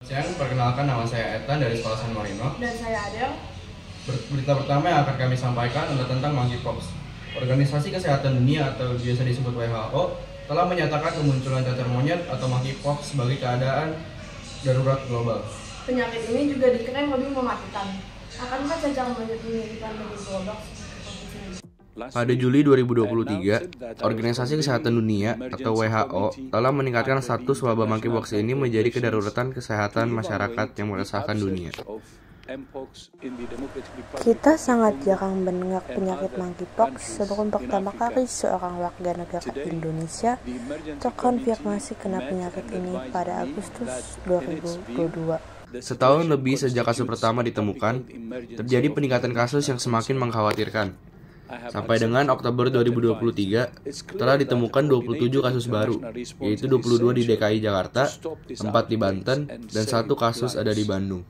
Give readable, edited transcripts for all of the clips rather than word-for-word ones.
Perkenalkan, nama saya Ethan dari Sekolah San Marino. Dan saya Adel. Berita pertama yang akan kami sampaikan adalah tentang monkeypox. Organisasi Kesehatan Dunia atau biasa disebut WHO telah menyatakan kemunculan cacar monyet atau monkeypox sebagai keadaan darurat global. Penyakit ini juga diklaim lebih mematikan. Akankah cacar monyet ini dipandang global? Pada Juli 2023, Organisasi Kesehatan Dunia atau WHO telah meningkatkan status wabah monkeypox ini menjadi kedaruratan kesehatan masyarakat yang meresahkan dunia. Kita sangat jarang mendengar penyakit monkeypox sebelum pertama kali seorang warga negara Indonesia terkonfirmasi kena penyakit ini pada Agustus 2022. Setahun lebih sejak kasus pertama ditemukan, terjadi peningkatan kasus yang semakin mengkhawatirkan. Sampai dengan Oktober 2023, telah ditemukan 27 kasus baru, yaitu 22 di DKI Jakarta, 4 di Banten, dan 1 kasus ada di Bandung.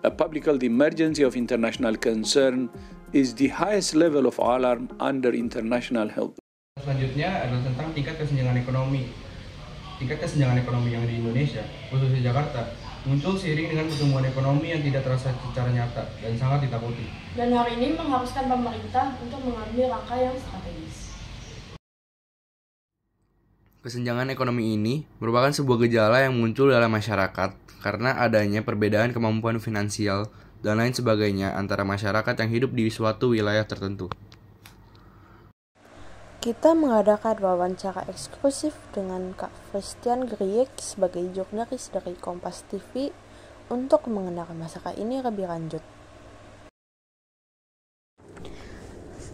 A public health emergency of international concern is the highest level of alarm under international health. Selanjutnya adalah tentang tingkat kesenjangan ekonomi. Tingkat kesenjangan ekonomi yang di Indonesia, khususnya Jakarta, muncul seiring dengan pertumbuhan ekonomi yang tidak terasa secara nyata dan sangat ditakuti. Dan hal ini mengharuskan pemerintah untuk mengambil langkah yang strategis. Kesenjangan ekonomi ini merupakan sebuah gejala yang muncul dalam masyarakat karena adanya perbedaan kemampuan finansial dan lain sebagainya antara masyarakat yang hidup di suatu wilayah tertentu. Kita mengadakan wawancara eksklusif dengan Kak Christian Griek sebagai jurnalis dari Kompas TV untuk mengenal masalah ini lebih lanjut.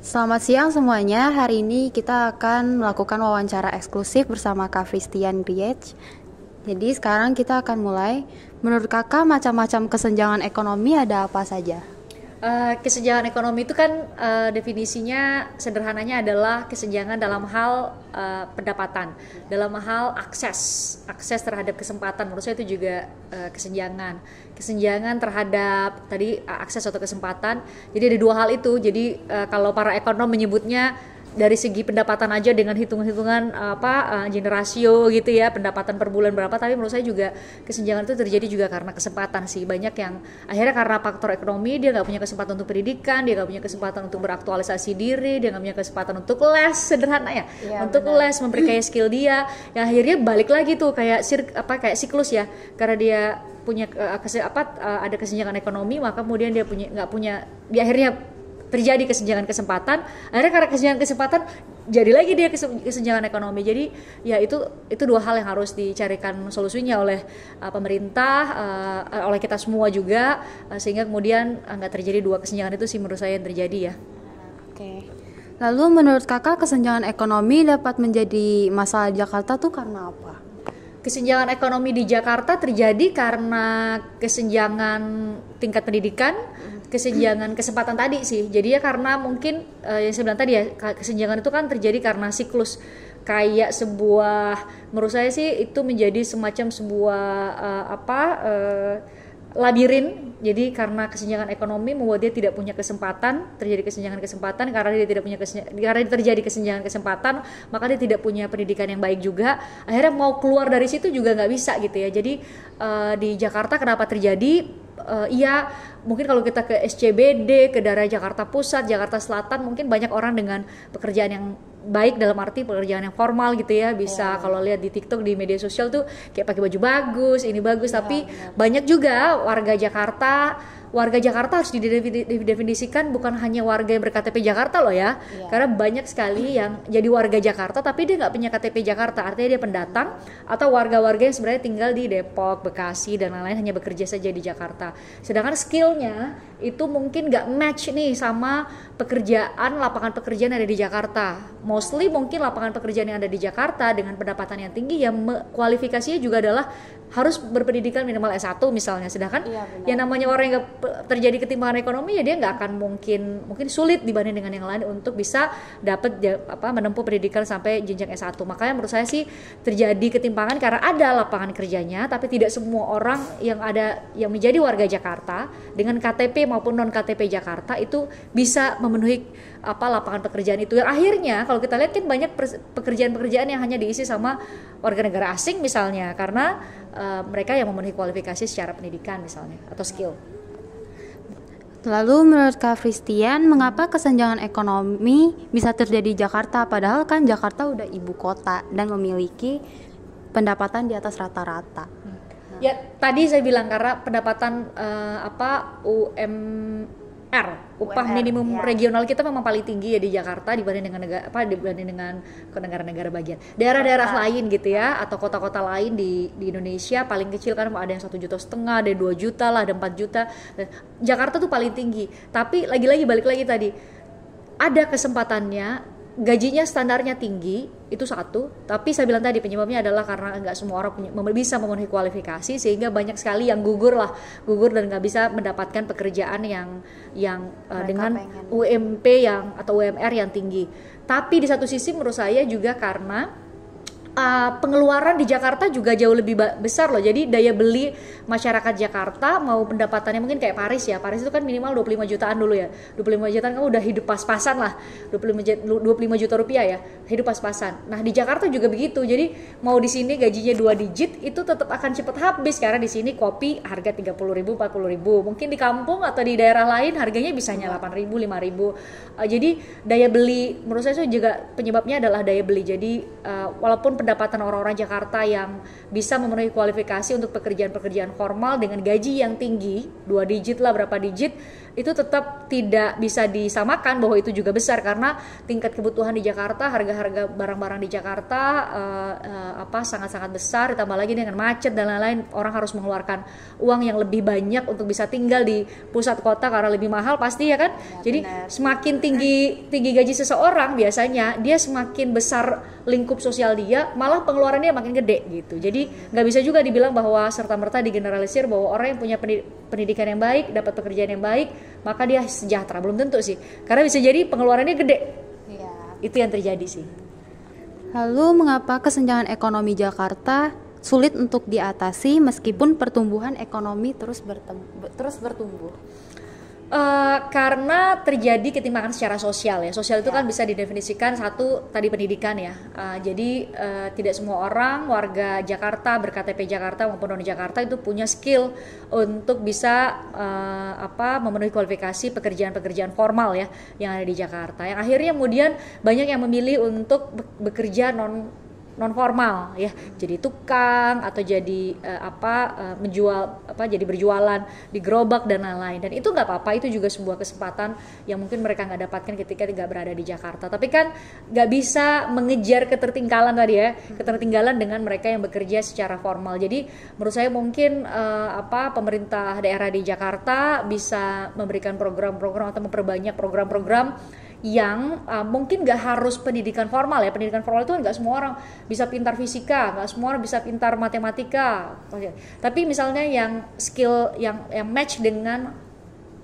Selamat siang semuanya, hari ini kita akan melakukan wawancara eksklusif bersama Kak Christian Griek. Jadi sekarang kita akan mulai. Menurut kakak macam-macam kesenjangan ekonomi ada apa saja? Kesenjangan ekonomi itu kan definisinya sederhananya adalah kesenjangan dalam hal pendapatan, dalam hal akses terhadap kesempatan. Menurut saya itu juga kesenjangan terhadap tadi akses atau kesempatan. Jadi ada dua hal itu. Jadi kalau para ekonom menyebutnya dari segi pendapatan aja dengan hitung-hitungan generasio gitu ya, pendapatan per bulan berapa, tapi menurut saya juga kesenjangan itu terjadi juga karena kesempatan sih. Banyak yang akhirnya karena faktor ekonomi dia nggak punya kesempatan untuk pendidikan, dia nggak punya kesempatan untuk beraktualisasi diri, dia nggak punya kesempatan untuk les, sederhana ya, untuk benar. Les memperkaya skill dia, yang akhirnya balik lagi tuh kayak siklus ya, karena dia punya ada kesenjangan ekonomi, maka kemudian dia dia akhirnya terjadi kesenjangan kesempatan. Akhirnya karena kesenjangan kesempatan jadi lagi dia kesenjangan ekonomi. Jadi ya itu dua hal yang harus dicarikan solusinya oleh pemerintah, oleh kita semua juga, sehingga kemudian nggak terjadi dua kesenjangan itu sih menurut saya yang terjadi ya. Oke. Lalu menurut kakak kesenjangan ekonomi dapat menjadi masalah Jakarta tuh karena apa? Kesenjangan ekonomi di Jakarta terjadi karena kesenjangan tingkat pendidikan, kesenjangan kesempatan tadi sih. Jadi ya karena mungkin yang saya bilang tadi ya, kesenjangan itu kan terjadi karena siklus, kayak sebuah, menurut saya sih itu menjadi semacam sebuah labirin. Jadi karena kesenjangan ekonomi membuat dia tidak punya kesempatan, terjadi kesenjangan kesempatan. Karena dia tidak punya karena terjadi kesenjangan kesempatan, maka dia tidak punya pendidikan yang baik juga. Akhirnya mau keluar dari situ juga nggak bisa gitu ya. Jadi di Jakarta kenapa terjadi? Iya, mungkin kalau kita ke SCBD, ke daerah Jakarta Pusat, Jakarta Selatan, mungkin banyak orang dengan pekerjaan yang baik, dalam arti pekerjaan yang formal gitu ya, bisa kalau lihat di TikTok, di media sosial tuh kayak pakai baju bagus, ini bagus, tapi banyak juga warga Jakarta harus didefinisikan bukan hanya warga yang ber-KTP Jakarta loh ya. Karena banyak sekali yang jadi warga Jakarta tapi dia nggak punya KTP Jakarta, artinya dia pendatang atau warga-warga yang sebenarnya tinggal di Depok, Bekasi dan lain-lain, hanya bekerja saja di Jakarta. Sedangkan skillnya itu mungkin nggak match nih sama lapangan pekerjaan yang ada di Jakarta. Mostly mungkin lapangan pekerjaan yang ada di Jakarta dengan pendapatan yang tinggi yang kualifikasinya juga adalah harus berpendidikan minimal S1 misalnya. Sedangkan yang namanya orang yang terjadi ketimpangan ekonomi ya dia nggak akan mungkin sulit dibanding dengan yang lain untuk bisa dapat menempuh pendidikan sampai jenjang S1. Makanya menurut saya sih terjadi ketimpangan karena ada lapangan kerjanya tapi tidak semua orang yang menjadi warga Jakarta dengan KTP maupun non KTP Jakarta itu bisa memenuhi lapangan pekerjaan itu. Yang akhirnya kalau kita lihat kan banyak pekerjaan-pekerjaan yang hanya diisi sama warga negara asing misalnya, karena mereka yang memenuhi kualifikasi secara pendidikan misalnya atau skill. Lalu menurut Kak Fristian, mengapa kesenjangan ekonomi bisa terjadi di Jakarta? Padahal kan Jakarta udah ibu kota dan memiliki pendapatan di atas rata-rata. Ya tadi saya bilang karena pendapatan upah minimum regional kita memang paling tinggi ya di Jakarta dibanding dengan negara-negara bagian. Daerah-daerah lain gitu ya atau kota-kota lain di Indonesia paling kecil kan ada yang 1,5 juta, ada 2 juta lah, ada 4 juta. Jakarta tuh paling tinggi. Tapi lagi-lagi balik lagi tadi ada kesempatannya, gajinya standarnya tinggi itu satu, tapi saya bilang tadi penyebabnya adalah karena nggak semua orang bisa memenuhi kualifikasi sehingga banyak sekali yang gugur dan nggak bisa mendapatkan pekerjaan yang dengan pengen. UMP atau UMR yang tinggi. Tapi di satu sisi menurut saya juga karena pengeluaran di Jakarta juga jauh lebih besar loh. Jadi daya beli masyarakat Jakarta mau pendapatannya mungkin kayak Paris ya. Paris itu kan minimal 25 jutaan dulu ya. 25 jutaan kamu udah hidup pas-pasan lah. 25 juta rupiah ya. Hidup pas-pasan. Nah, di Jakarta juga begitu. Jadi mau di sini gajinya 2 digit itu tetap akan cepat habis karena di sini kopi harga 30.000, 40.000. Mungkin di kampung atau di daerah lain harganya bisanya 8.000, 5.000. Jadi daya beli menurut saya juga penyebabnya adalah daya beli. Jadi walaupun pendapatan orang-orang Jakarta yang bisa memenuhi kualifikasi untuk pekerjaan-pekerjaan formal dengan gaji yang tinggi, 2 digit lah, berapa digit, itu tetap tidak bisa disamakan bahwa itu juga besar karena tingkat kebutuhan di Jakarta, harga-harga barang-barang di Jakarta sangat-sangat besar, ditambah lagi dengan macet dan lain-lain, orang harus mengeluarkan uang yang lebih banyak untuk bisa tinggal di pusat kota karena lebih mahal pasti ya kan. Jadi semakin tinggi gaji seseorang biasanya dia semakin besar lingkup sosial dia, malah pengeluarannya makin gede gitu. Jadi nggak bisa juga dibilang bahwa serta-merta digeneralisir bahwa orang yang punya pendidikan yang baik, dapat pekerjaan yang baik, maka dia sejahtera. Belum tentu sih. Karena bisa jadi pengeluarannya gede. Ya. Itu yang terjadi sih. Lalu mengapa kesenjangan ekonomi Jakarta sulit untuk diatasi meskipun pertumbuhan ekonomi terus bertumbuh? Karena terjadi ketimpangan secara sosial ya. Sosial itu kan bisa didefinisikan satu tadi pendidikan ya. Jadi tidak semua orang warga Jakarta berKTP Jakarta maupun non Jakarta itu punya skill untuk bisa memenuhi kualifikasi pekerjaan-pekerjaan formal ya yang ada di Jakarta. Yang akhirnya kemudian banyak yang memilih untuk bekerja non formal ya, jadi tukang atau jadi jadi berjualan di gerobak dan lain-lain, dan itu nggak apa-apa, itu juga sebuah kesempatan yang mungkin mereka nggak dapatkan ketika tidak berada di Jakarta. Tapi kan nggak bisa mengejar ketertinggalan tadi ya, ketertinggalan dengan mereka yang bekerja secara formal. Jadi menurut saya mungkin pemerintah daerah di Jakarta bisa memberikan program-program atau memperbanyak program-program yang mungkin nggak harus pendidikan formal ya. Pendidikan formal itu kan nggak semua orang bisa pintar fisika, nggak semua orang bisa pintar matematika. Tapi misalnya yang skill yang match dengan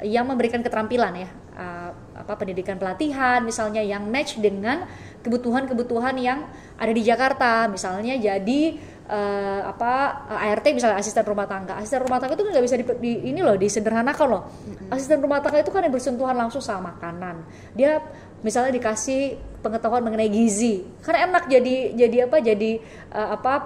yang memberikan keterampilan ya, pendidikan pelatihan misalnya yang match dengan kebutuhan-kebutuhan yang ada di Jakarta. Misalnya jadi ART misalnya asisten rumah tangga. Asisten rumah tangga itu kan nggak bisa disederhanakan loh. Asisten rumah tangga itu kan yang bersentuhan langsung sama makanan. Dia misalnya dikasih pengetahuan mengenai gizi. Kan enak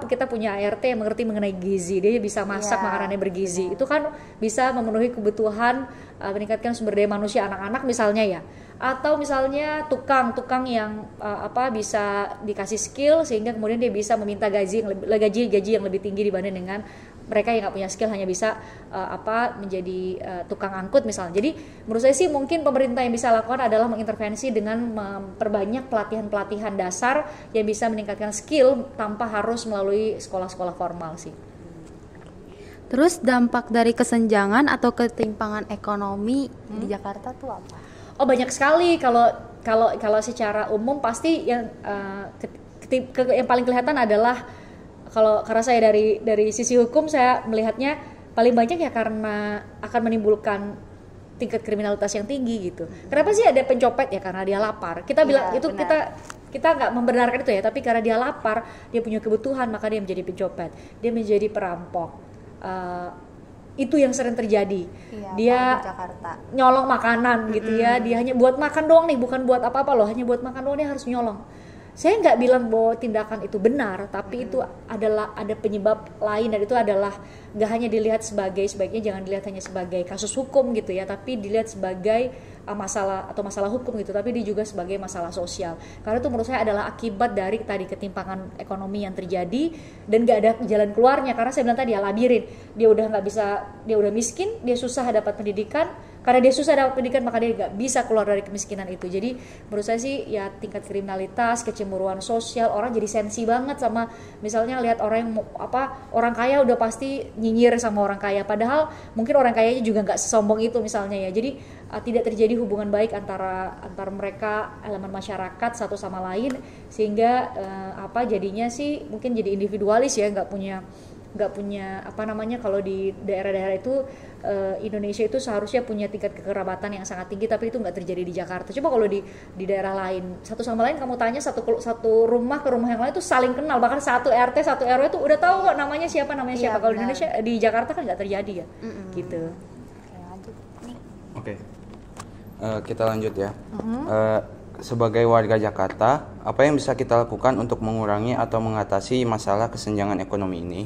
kita punya ART yang mengerti mengenai gizi. Dia bisa masak makanan yang bergizi. Itu kan bisa memenuhi kebutuhan meningkatkan sumber daya manusia anak-anak misalnya ya. Atau misalnya tukang yang bisa dikasih skill sehingga kemudian dia bisa meminta gaji yang lebih tinggi dibanding dengan mereka yang nggak punya skill hanya bisa menjadi tukang angkut misalnya. Jadi menurut saya sih mungkin pemerintah yang bisa lakukan adalah mengintervensi dengan memperbanyak pelatihan dasar yang bisa meningkatkan skill tanpa harus melalui sekolah-sekolah formal sih. Terus dampak dari kesenjangan atau ketimpangan ekonomi di Jakarta tuh apa? Oh banyak sekali. Kalau secara umum pasti yang yang paling kelihatan adalah karena saya dari sisi hukum saya melihatnya paling banyak ya karena akan menimbulkan tingkat kriminalitas yang tinggi gitu. Kenapa sih ada pencopet ya? Karena dia lapar. Kita bilang itu benar. kita nggak membenarkan itu ya, tapi karena dia lapar, dia punya kebutuhan, maka dia menjadi pencopet, dia menjadi perampok. Itu yang sering terjadi. Dia nyolong makanan gitu ya, dia hanya buat makan doang nih, bukan buat apa-apa loh, hanya buat makan doang dia harus nyolong. saya nggak bilang bahwa tindakan itu benar, tapi itu adalah ada penyebab lain, dan itu adalah nggak hanya dilihat sebaiknya jangan dilihat hanya sebagai kasus hukum gitu ya, tapi dilihat sebagai masalah atau masalah hukum gitu, tapi dia juga sebagai masalah sosial. Karena itu menurut saya adalah akibat dari tadi ketimpangan ekonomi yang terjadi dan nggak ada jalan keluarnya. Karena saya bilang tadi ya labirin, dia udah miskin, dia susah dapat pendidikan. Karena dia susah dapat pendidikan maka dia nggak bisa keluar dari kemiskinan itu. Jadi menurut saya sih ya tingkat kriminalitas, kecemburuan sosial, orang jadi sensi banget sama misalnya lihat orang yang orang kaya udah pasti nyinyir sama orang kaya. Padahal mungkin orang kayanya juga nggak sesombong itu misalnya ya. Jadi tidak terjadi hubungan baik antara mereka elemen masyarakat satu sama lain, sehingga jadinya sih mungkin jadi individualis ya, nggak punya kalau di daerah-daerah itu Indonesia itu seharusnya punya tingkat kekerabatan yang sangat tinggi, tapi itu nggak terjadi di Jakarta. Coba kalau di daerah lain satu sama lain kamu tanya satu rumah ke rumah yang lain itu saling kenal, bahkan satu RT satu RW itu udah tahu kok namanya siapa. Kalau di Indonesia di Jakarta kan nggak terjadi ya. Gitu. Oke. Kita lanjut ya. Sebagai warga Jakarta, apa yang bisa kita lakukan untuk mengurangi atau mengatasi masalah kesenjangan ekonomi ini?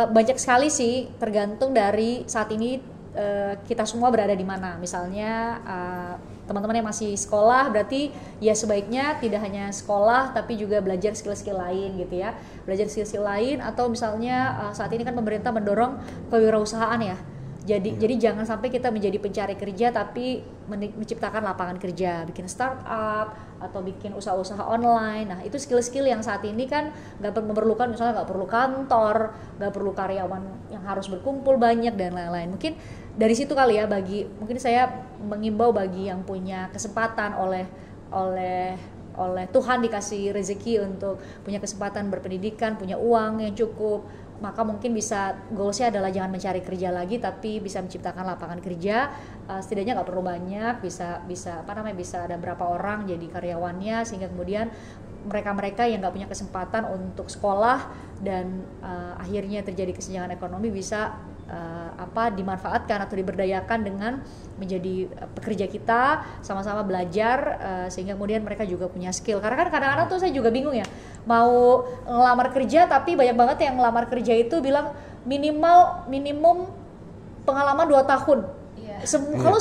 Banyak sekali sih, tergantung dari saat ini kita semua berada di mana. Misalnya teman-teman yang masih sekolah berarti ya sebaiknya tidak hanya sekolah tapi juga belajar skill-skill lain gitu ya. Belajar skill-skill lain, atau misalnya saat ini kan pemerintah mendorong kewirausahaan ya. Jadi jangan sampai kita menjadi pencari kerja tapi menciptakan lapangan kerja, bikin startup atau bikin usaha-usaha online. Nah itu skill-skill yang saat ini kan nggak memerlukan, misalnya nggak perlu kantor, nggak perlu karyawan yang harus berkumpul banyak dan lain-lain. Mungkin dari situ kali ya, mungkin saya mengimbau bagi yang punya kesempatan oleh Tuhan dikasih rezeki untuk punya kesempatan berpendidikan, punya uang yang cukup, maka mungkin bisa goalsnya adalah jangan mencari kerja lagi tapi bisa menciptakan lapangan kerja. Setidaknya nggak perlu banyak, bisa ada berapa orang jadi karyawannya, sehingga kemudian mereka yang nggak punya kesempatan untuk sekolah dan akhirnya terjadi kesenjangan ekonomi bisa dimanfaatkan atau diberdayakan dengan menjadi pekerja kita, sama-sama belajar sehingga kemudian mereka juga punya skill. Karena kan kadang-kadang tuh saya juga bingung ya, mau ngelamar kerja tapi banyak banget yang ngelamar kerja itu bilang minimum pengalaman 2 tahun. Kalau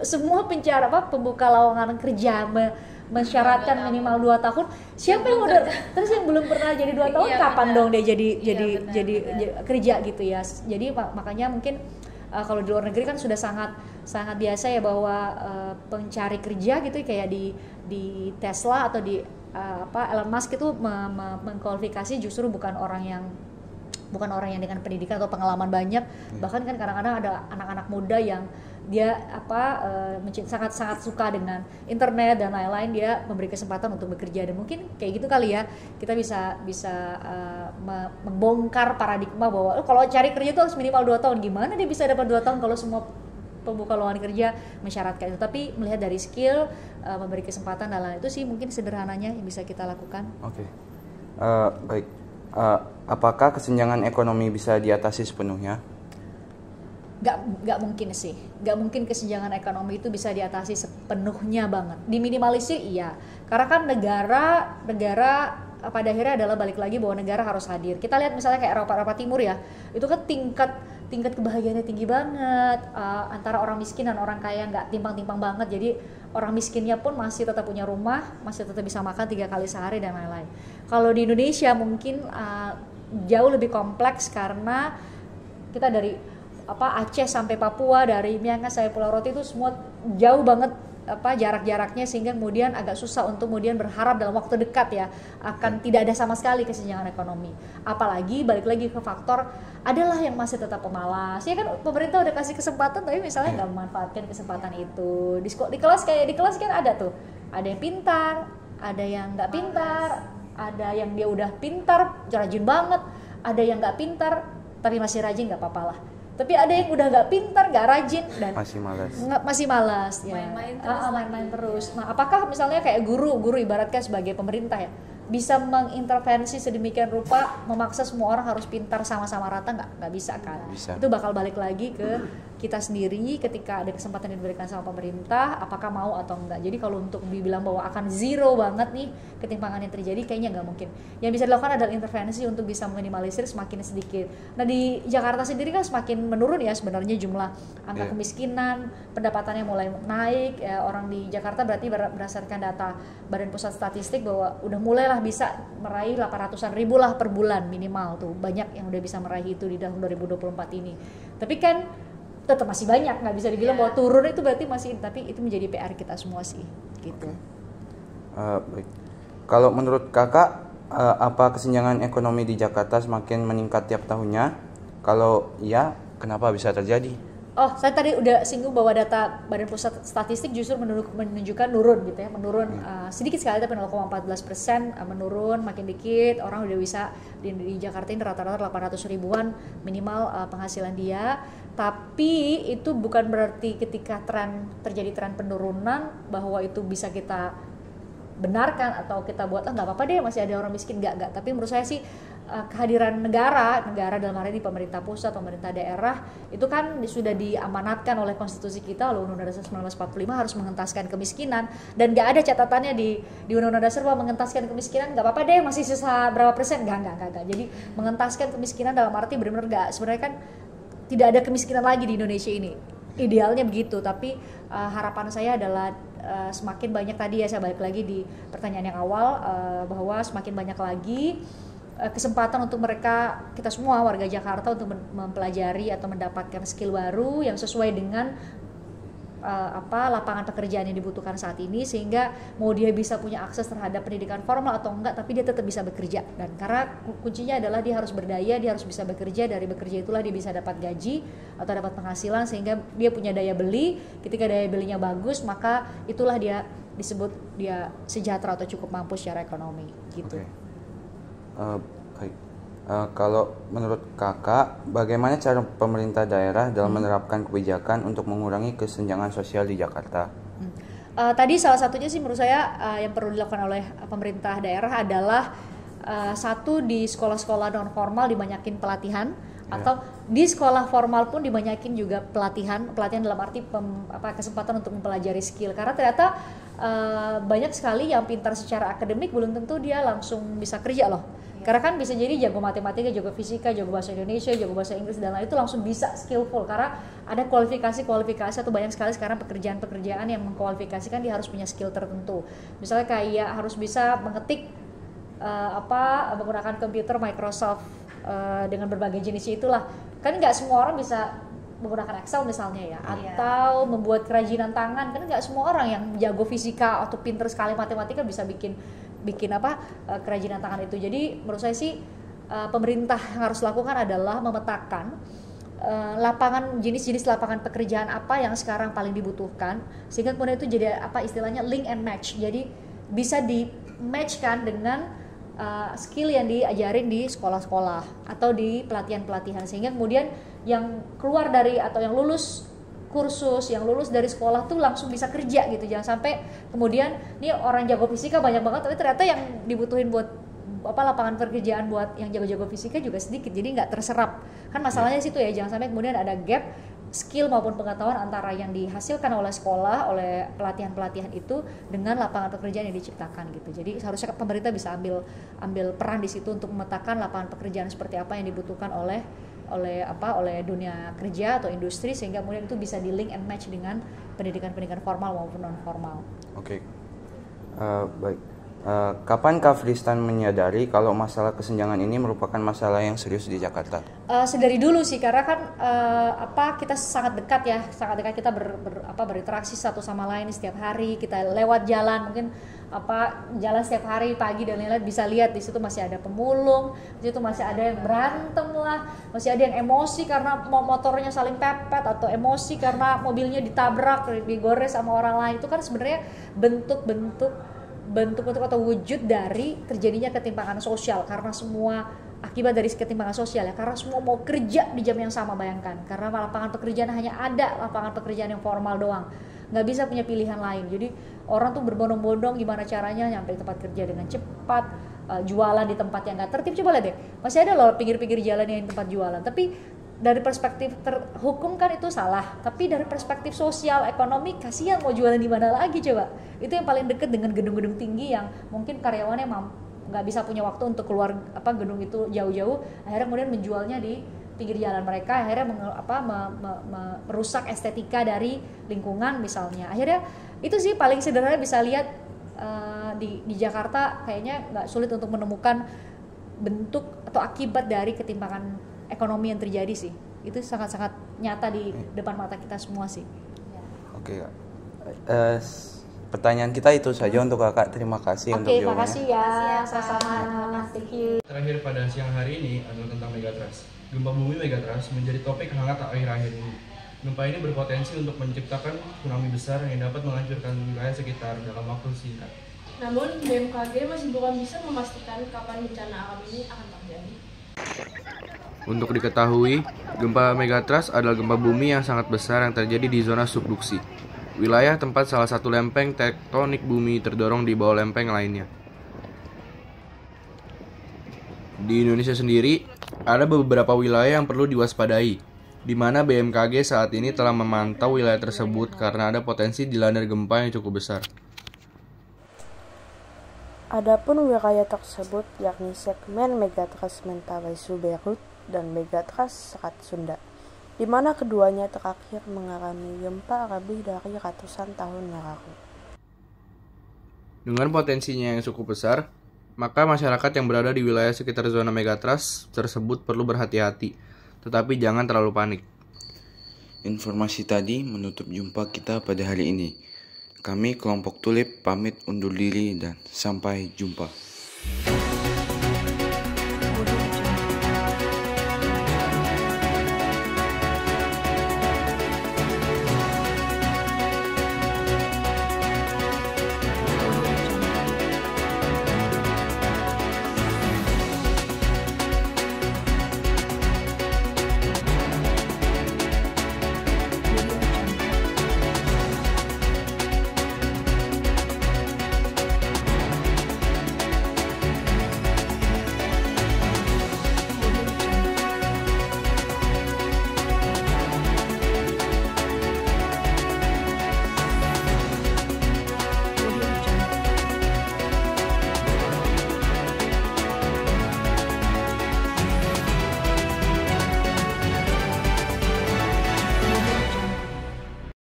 semua pembuka lowongan kerja mensyaratkan minimal 2 tahun, siapa yang udah terus yang belum pernah jadi 2 tahun kapan dong dia jadi kerja gitu ya. Jadi makanya mungkin kalau di luar negeri kan sudah sangat biasa ya bahwa pencari kerja gitu kayak di Tesla atau di Elon Musk itu mengkualifikasi justru bukan orang yang dengan pendidikan atau pengalaman banyak. Bahkan kan kadang-kadang ada anak-anak muda yang dia sangat suka dengan internet dan lain-lain, dia memberi kesempatan untuk bekerja. Dan mungkin kayak gitu kali ya, kita bisa membongkar paradigma bahwa kalau cari kerja itu harus minimal 2 tahun. Gimana dia bisa dapat 2 tahun kalau semua pembuka lowongan kerja mensyaratkan itu? Tapi melihat dari skill, memberi kesempatan dan lain itu sih mungkin sederhananya yang bisa kita lakukan. Oke. Baik. Apakah kesenjangan ekonomi bisa diatasi sepenuhnya? Nggak mungkin sih, nggak mungkin kesenjangan ekonomi itu bisa diatasi sepenuhnya banget. Diminimalisir iya, karena kan negara pada akhirnya adalah balik lagi bahwa negara harus hadir. Kita lihat misalnya kayak Eropa Timur ya, itu kan tingkat kebahagiaannya tinggi banget, antara orang miskin dan orang kaya nggak timpang-timpang banget. Jadi orang miskinnya pun masih tetap punya rumah, masih tetap bisa makan 3 kali sehari dan lain-lain. Kalau di Indonesia mungkin jauh lebih kompleks karena kita dari Aceh sampai Papua, dari Miangas sampai Pulau Rote itu semua jauh banget jarak-jaraknya, sehingga kemudian agak susah untuk kemudian berharap dalam waktu dekat ya akan tidak ada sama sekali kesenjangan ekonomi. Apalagi balik lagi ke faktor adalah yang masih tetap pemalas. Ya kan pemerintah udah kasih kesempatan tapi misalnya nggak memanfaatkan kesempatan itu. Di kelas kan ada tuh, ada yang pintar, ada yang nggak pintar, ada yang dia udah pintar, rajin banget, ada yang nggak pintar tapi masih rajin nggak apa-apa lah. Tapi ada yang udah nggak pintar, nggak rajin dan masih malas ya. Main-main terus. Nah, apakah misalnya kayak guru ibaratkan sebagai pemerintah ya, bisa mengintervensi sedemikian rupa memaksa semua orang harus pintar sama-sama rata, nggak bisa kan. Bisa. Itu bakal balik lagi ke kita sendiri ketika ada kesempatan yang diberikan sama pemerintah, apakah mau atau enggak. Jadi kalau untuk dibilang bahwa akan zero banget nih ketimpangan yang terjadi, kayaknya nggak mungkin. Yang bisa dilakukan adalah intervensi untuk bisa meminimalisir semakin sedikit. Nah di Jakarta sendiri kan semakin menurun ya sebenarnya jumlah angka kemiskinan, pendapatannya mulai naik. Ya, orang di Jakarta berarti berdasarkan data Badan Pusat Statistik bahwa udah mulailah bisa meraih 800-an ribu lah per bulan minimal tuh. Banyak yang udah bisa meraih itu di tahun 2024 ini. Tapi kan tetap masih banyak, nggak bisa dibilang bahwa turun itu berarti masih, tapi itu menjadi PR kita semua sih gitu. Baik. Kalau menurut kakak, apa kesenjangan ekonomi di Jakarta semakin meningkat tiap tahunnya? Kalau iya, kenapa bisa terjadi? Oh, saya tadi udah singgung bahwa data Badan Pusat Statistik justru menunjukkan menurun gitu ya, menurun sedikit sekali tapi 0,14% menurun, makin dikit orang udah bisa di Jakarta ini rata-rata 800 ribuan minimal penghasilan dia. Tapi itu bukan berarti ketika terjadi tren penurunan bahwa itu bisa kita benarkan atau kita buat nggak apa-apa deh masih ada orang miskin, nggak. Tapi menurut saya sih kehadiran negara dalam hari ini pemerintah pusat, pemerintah daerah itu kan sudah diamanatkan oleh konstitusi kita, oleh Undang-Undang Dasar 1945 harus mengentaskan kemiskinan, dan nggak ada catatannya di Undang-Undang Dasar bahwa mengentaskan kemiskinan nggak apa-apa deh masih sisa berapa persen, nggak. Jadi mengentaskan kemiskinan dalam arti benar-benar nggak, sebenarnya kan tidak ada kemiskinan lagi di Indonesia ini. Idealnya begitu, tapi harapan saya adalah semakin banyak, tadi ya saya balik lagi di pertanyaan yang awal, bahwa semakin banyak lagi kesempatan untuk mereka, kita semua warga Jakarta untuk mempelajari atau mendapatkan skill baru yang sesuai dengan lapangan pekerjaan yang dibutuhkan saat ini, sehingga mau dia bisa punya akses terhadap pendidikan formal atau enggak, tapi dia tetap bisa bekerja. Dan karena kuncinya adalah dia harus berdaya, dia harus bisa bekerja, dari bekerja itulah dia bisa dapat gaji atau dapat penghasilan, sehingga dia punya daya beli. Ketika daya belinya bagus, maka itulah dia disebut dia sejahtera atau cukup mampu secara ekonomi gitu. Baik. Kalau menurut kakak, bagaimana cara pemerintah daerah dalam menerapkan kebijakan untuk mengurangi kesenjangan sosial di Jakarta? Tadi salah satunya sih menurut saya yang perlu dilakukan oleh pemerintah daerah adalah satu, di sekolah-sekolah non formal dibanyakin pelatihan, atau di sekolah formal pun dibanyakin juga pelatihan dalam arti kesempatan untuk mempelajari skill, karena ternyata banyak sekali yang pintar secara akademik belum tentu dia langsung bisa kerja loh. Karena kan bisa jadi jago matematika, jago fisika, jago bahasa Indonesia, jago bahasa Inggris dan lain itu langsung bisa skillful, karena ada kualifikasi atau banyak sekali sekarang pekerjaan yang mengkualifikasikan dia harus punya skill tertentu. Misalnya kayak harus bisa mengetik menggunakan komputer Microsoft dengan berbagai jenisnya itulah. Kan nggak semua orang bisa menggunakan Excel misalnya ya, atau membuat kerajinan tangan, kan nggak semua orang yang jago fisika atau pinter sekali matematika bisa bikin kerajinan tangan itu. Jadi menurut saya sih pemerintah yang harus lakukan adalah memetakan jenis-jenis lapangan pekerjaan apa yang sekarang paling dibutuhkan, sehingga kemudian itu jadi istilahnya link and match. Jadi bisa di matchkan dengan skill yang diajarin di sekolah-sekolah atau di pelatihan-pelatihan, sehingga kemudian yang keluar dari atau yang lulus kursus, yang lulus dari sekolah tuh langsung bisa kerja gitu. Jangan sampai kemudian nih orang jago fisika banyak banget tapi ternyata yang dibutuhin buat lapangan pekerjaan buat yang jago-jago fisika juga sedikit, jadi nggak terserap. Kan masalahnya situ ya, jangan sampai kemudian ada gap skill maupun pengetahuan antara yang dihasilkan oleh sekolah, oleh pelatihan-pelatihan itu dengan lapangan pekerjaan yang diciptakan gitu. Jadi seharusnya pemerintah bisa ambil peran di situ untuk memetakan lapangan pekerjaan seperti apa yang dibutuhkan oleh dunia kerja atau industri, sehingga kemudian itu bisa di link and match dengan pendidikan formal maupun non formal. Oke. Baik. Kapan Kak Fristan menyadari kalau masalah kesenjangan ini merupakan masalah yang serius di Jakarta? Sedari dulu sih, karena kan kita sangat dekat kita berinteraksi satu sama lain setiap hari. Kita lewat jalan, mungkin jalan setiap hari pagi dan lain-lain, bisa lihat di situ masih ada pemulung, di situ masih ada yang berantem lah, masih ada yang emosi karena motornya saling pepet, atau emosi karena mobilnya ditabrak, digores sama orang lain. Itu kan sebenarnya bentuk-bentuk atau wujud dari terjadinya ketimpangan sosial, karena semua akibat dari ketimpangan sosial ya, karena semua mau kerja di jam yang sama. Bayangkan, karena lapangan pekerjaan hanya ada lapangan pekerjaan yang formal doang, nggak bisa punya pilihan lain. Jadi orang tuh berbondong-bondong gimana caranya nyampe tempat kerja dengan cepat, jualan di tempat yang nggak tertib. Coba lihat deh, masih ada loh pinggir-pinggir jalan yang tempat jualan, tapi dari perspektif hukum kan itu salah, tapi dari perspektif sosial ekonomi kasihan mau jualan di mana lagi coba. Itu yang paling deket dengan gedung-gedung tinggi yang mungkin karyawannya nggak bisa punya waktu untuk keluar gedung itu jauh-jauh, akhirnya kemudian menjualnya di pinggir jalan mereka, akhirnya merusak estetika dari lingkungan misalnya. Akhirnya itu sih paling sederhana bisa lihat di Jakarta kayaknya nggak sulit untuk menemukan bentuk atau akibat dari ketimpangan ekonomi yang terjadi sih. Itu sangat-sangat nyata di depan mata kita semua sih. Oke, Kak. Pertanyaan kita itu saja untuk Kakak. Terima kasih untuk jawabannya. Oke, makasih ya. Sama-sama. Thank you. Terakhir pada siang hari ini adalah tentang megatrust. Gempa bumi megatrust menjadi topik hangat akhir-akhir ini. Gempa ini berpotensi untuk menciptakan tsunami besar yang dapat menghancurkan wilayah sekitar dalam waktu singkat. Namun, BMKG masih belum bisa memastikan kapan bencana alam ini akan terjadi. Untuk diketahui, gempa megatrust adalah gempa bumi yang sangat besar yang terjadi di zona subduksi, wilayah tempat salah satu lempeng tektonik bumi terdorong di bawah lempeng lainnya. Di Indonesia sendiri, ada beberapa wilayah yang perlu diwaspadai, di mana BMKG saat ini telah memantau wilayah tersebut karena ada potensi dilanda gempa yang cukup besar. Adapun wilayah tersebut yakni segmen Megatrust Mentawai Suberut dan Megatrust Selat Sunda, di mana keduanya terakhir mengalami gempa lebih dari ratusan tahun yang lalu. Dengan potensinya yang cukup besar, maka masyarakat yang berada di wilayah sekitar zona megatrust tersebut perlu berhati-hati, tetapi jangan terlalu panik. Informasi tadi menutup jumpa kita pada hari ini. Kami kelompok Tulip pamit undur diri dan sampai jumpa.